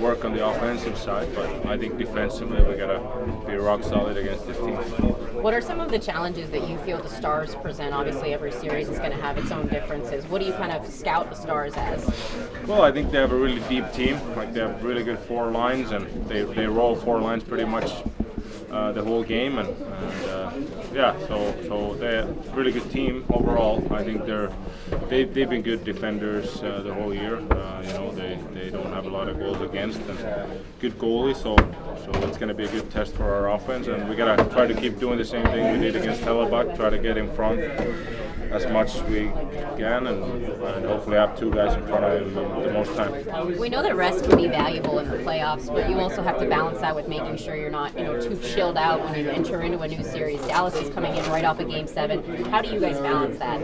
work on the offensive side, but I think defensively we gotta be rock solid against this team. What are some of the challenges that you feel the Stars present? Obviously, every series is going to have its own differences. What do you kind of scout the Stars as? Well, I think they have a really deep team. Like they have really good four lines, and they roll four lines pretty much the whole game, and so they're a really good team overall. I think they've been good defenders the whole year. They don't have a lot of goals against, and good goalie. So it's going to be a good test for our offense, and we gotta try to keep doing the same thing we did against Hellebuck. Try to get in front as much as we can, and hopefully have two guys in front of him the most time. We know that rest can be valuable in the playoffs, but you also have to balance that with making sure you're not, too chilled out when you enter into a new series. Dallas is coming in right off of Game 7. How do you guys balance that?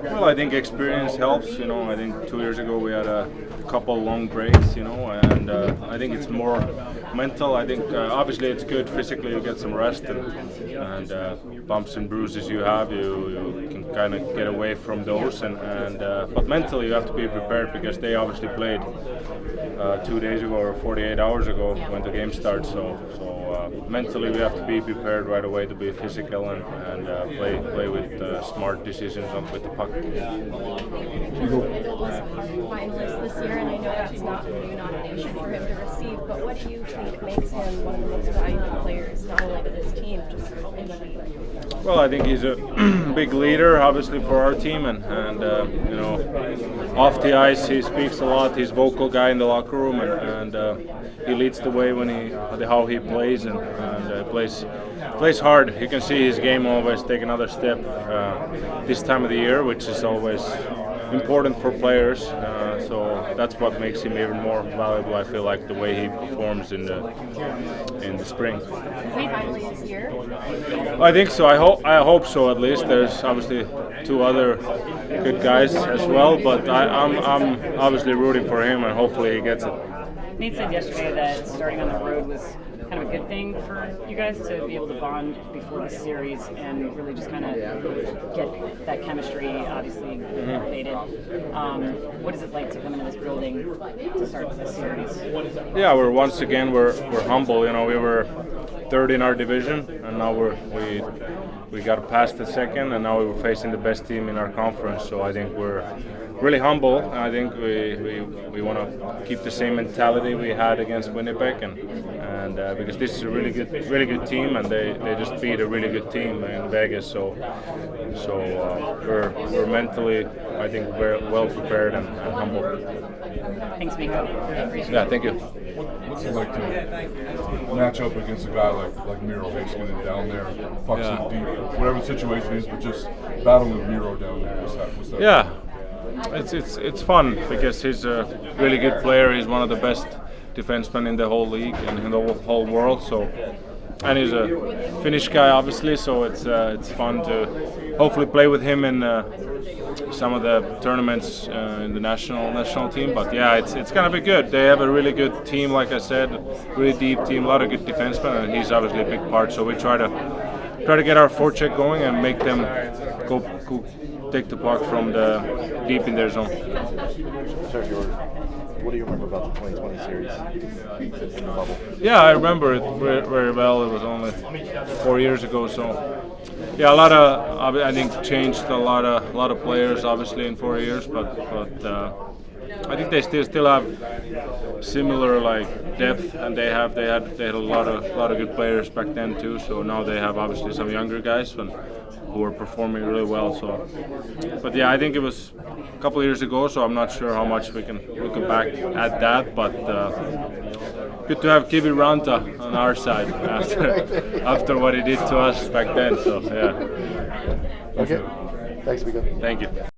Well, I think experience helps. I think 2 years ago we had a couple long breaks, and I think it's more mental. I think obviously it's good physically you get some rest, and bumps and bruises you have, you can kind of get away from those, but mentally you have to be prepared because they obviously played 2 days ago or 48 hours ago when the game starts. So mentally we have to be prepared right away to be physical and play with smart decisions with the puck. It was a Hart finalist this year, and I know that's not a new nomination for him to receive, but what do you think makes him one of the most valuable players, not only to this team, just in the league? Well, I think he's a big leader, obviously, for our team, and off the ice he speaks a lot. He's a vocal guy in the locker room, and he leads the way when how he plays and plays hard. You can see his game always take another step this time of the year, which is always important for players. So that's what makes him even more valuable. I feel like the way he performs in the spring. Is he finally his year? I think so. I hope so. At least there's obviously two other good guys as well, but I'm obviously rooting for him, and hopefully he gets it. Nate said yesterday that starting on the road was kind of a good thing for you guys to be able to bond before the series and really just kind of get that chemistry obviously elevated. What is it like to come into this building to start this series? Yeah, we're humble. We were third in our division, and now we got past the second, and now we were facing the best team in our conference. So I think we're really humble. I think we want to keep the same mentality we had against Winnipeg, and because this is a really good team, and they just beat a really good team in Vegas. So we're mentally, I think, very well prepared and humble. Thanks, Mikko. Yeah, thank you. What's it like to match up against a guy like Miro Heiskanen down there, pucks in deep, whatever the situation is, but just battling with Miro down there? What's that? Yeah. It's fun because he's a really good player. He's one of the best defensemen in the whole league and in the whole world. And he's a Finnish guy, obviously. So it's fun to hopefully play with him in some of the tournaments in the national team. But yeah, it's gonna be good. They have a really good team, like I said, really deep team, a lot of good defensemen, and he's obviously a big part. So we try to get our forecheck going and make them go take the puck from the deep in their zone. What do you remember about the 2020 series in the bubble? Yeah, I remember it very well. It was only 4 years ago, so yeah, I think changed a lot of players obviously in 4 years, but I think they still have similar depth, and they had a lot of good players back then too. So now they have obviously some younger guys who are performing really well. So, but yeah, I think it was a couple of years ago, so I'm not sure how much we can look back at that. But good to have Kivi Ranta on our side after what he did to us back then. So yeah. Okay. Thanks, Mikko. Thank you.